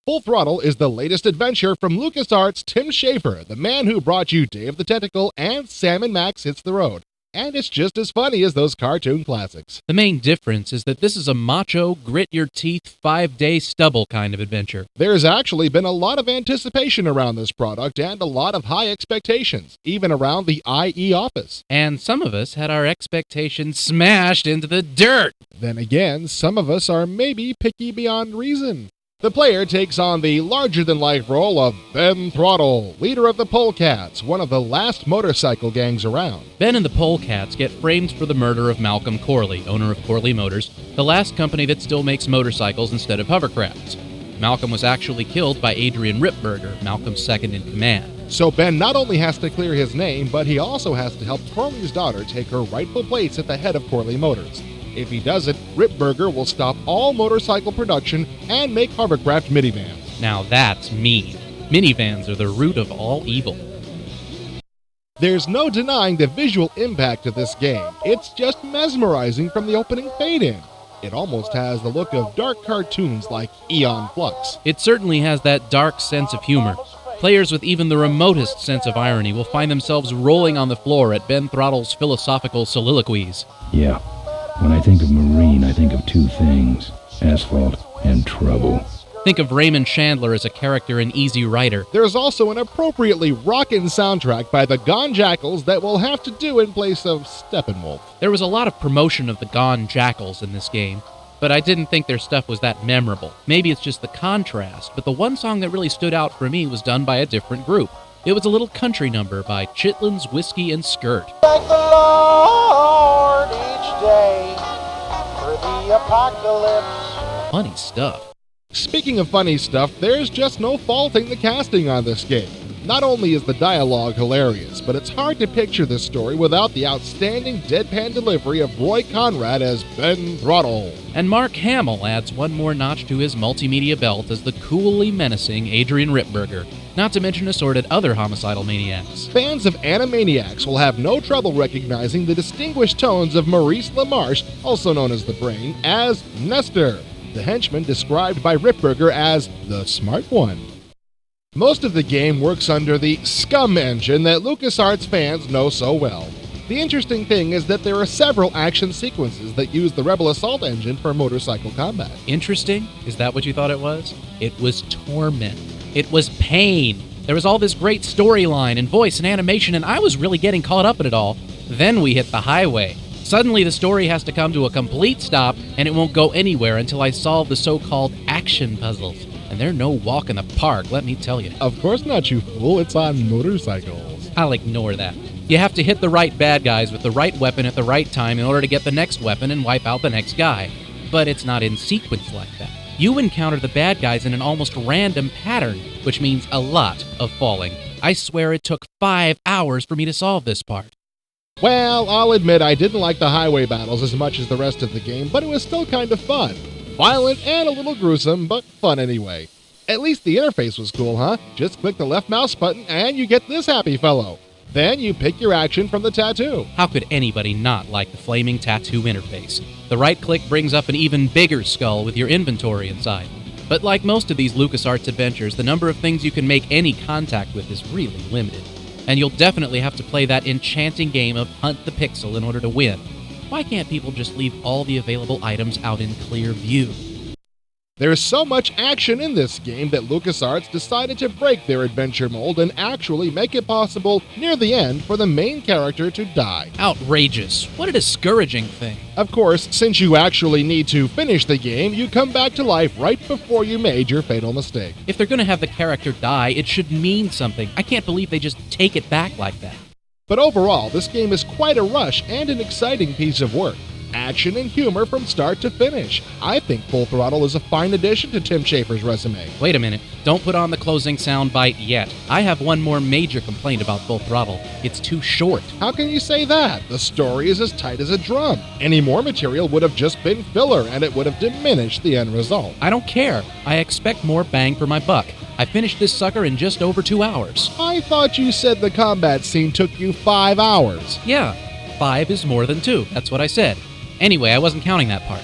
Full Throttle is the latest adventure from LucasArts' Tim Schafer, the man who brought you Day of the Tentacle and Sam and Max Hits the Road. And it's just as funny as those cartoon classics. The main difference is that this is a macho, grit-your-teeth, 5-day stubble kind of adventure. There's actually been a lot of anticipation around this product and a lot of high expectations, even around the IE office. And some of us had our expectations smashed into the dirt. Then again, some of us are maybe picky beyond reason. The player takes on the larger-than-life role of Ben Throttle, leader of the Polecats, one of the last motorcycle gangs around. Ben and the Polecats get framed for the murder of Malcolm Corley, owner of Corley Motors, the last company that still makes motorcycles instead of hovercrafts. Malcolm was actually killed by Adrian Ripburger, Malcolm's second in command. So Ben not only has to clear his name, but he also has to help Corley's daughter take her rightful place at the head of Corley Motors. If he doesn't, Ripburger will stop all motorcycle production and make hovercraft minivans. Now that's mean. Minivans are the root of all evil. There's no denying the visual impact of this game. It's just mesmerizing from the opening fade-in. It almost has the look of dark cartoons like Eon Flux. It certainly has that dark sense of humor. Players with even the remotest sense of irony will find themselves rolling on the floor at Ben Throttle's philosophical soliloquies. Yeah. When I think of Marine, I think of two things: asphalt and trouble. Think of Raymond Chandler as a character in Easy Rider. There's also an appropriately rockin' soundtrack by the Gone Jackals that we'll have to do in place of Steppenwolf. There was a lot of promotion of the Gone Jackals in this game, but I didn't think their stuff was that memorable. Maybe it's just the contrast, but the one song that really stood out for me was done by a different group. It was a little country number by Chitlins Whiskey and Skirt. Thank the Lord each day for the apocalypse. Funny stuff. Speaking of funny stuff, there's just no faulting the casting on this game. Not only is the dialogue hilarious, but it's hard to picture this story without the outstanding deadpan delivery of Roy Conrad as Ben Throttle. And Mark Hamill adds one more notch to his multimedia belt as the coolly menacing Adrian Ripburger, not to mention assorted other homicidal maniacs. Fans of Animaniacs will have no trouble recognizing the distinguished tones of Maurice LaMarche, also known as the Brain, as Nestor, the henchman described by Ripburger as the smart one. Most of the game works under the SCUMM engine that LucasArts fans know so well. The interesting thing is that there are several action sequences that use the Rebel Assault engine for motorcycle combat. Interesting? Is that what you thought it was? It was torment. It was pain. There was all this great storyline and voice and animation, and I was really getting caught up in it all. Then we hit the highway. Suddenly the story has to come to a complete stop, and it won't go anywhere until I solve the so-called action puzzles. And they're no walk in the park, let me tell you. Of course not, you fool. It's on motorcycles. I'll ignore that. You have to hit the right bad guys with the right weapon at the right time in order to get the next weapon and wipe out the next guy. But it's not in sequence like that. You encounter the bad guys in an almost random pattern, which means a lot of falling. I swear it took 5 hours for me to solve this part. Well, I'll admit I didn't like the highway battles as much as the rest of the game, but it was still kind of fun. Violent and a little gruesome, but fun anyway. At least the interface was cool, huh? Just click the left mouse button and you get this happy fellow. Then you pick your action from the tattoo. How could anybody not like the flaming tattoo interface? The right click brings up an even bigger skull with your inventory inside. But like most of these LucasArts adventures, the number of things you can make any contact with is really limited. And you'll definitely have to play that enchanting game of Hunt the Pixel in order to win. Why can't people just leave all the available items out in clear view? There's so much action in this game that LucasArts decided to break their adventure mold and actually make it possible near the end for the main character to die. Outrageous. What a discouraging thing. Of course, since you actually need to finish the game, you come back to life right before you made your fatal mistake. If they're going to have the character die, it should mean something. I can't believe they just take it back like that. But overall, this game is quite a rush and an exciting piece of work. Action and humor from start to finish. I think Full Throttle is a fine addition to Tim Schafer's resume. Wait a minute. Don't put on the closing soundbite yet. I have one more major complaint about Full Throttle. It's too short. How can you say that? The story is as tight as a drum. Any more material would have just been filler, and it would have diminished the end result. I don't care. I expect more bang for my buck. I finished this sucker in just over 2 hours. I thought you said the combat scene took you 5 hours. Yeah, 5 is more than 2. That's what I said. Anyway, I wasn't counting that part.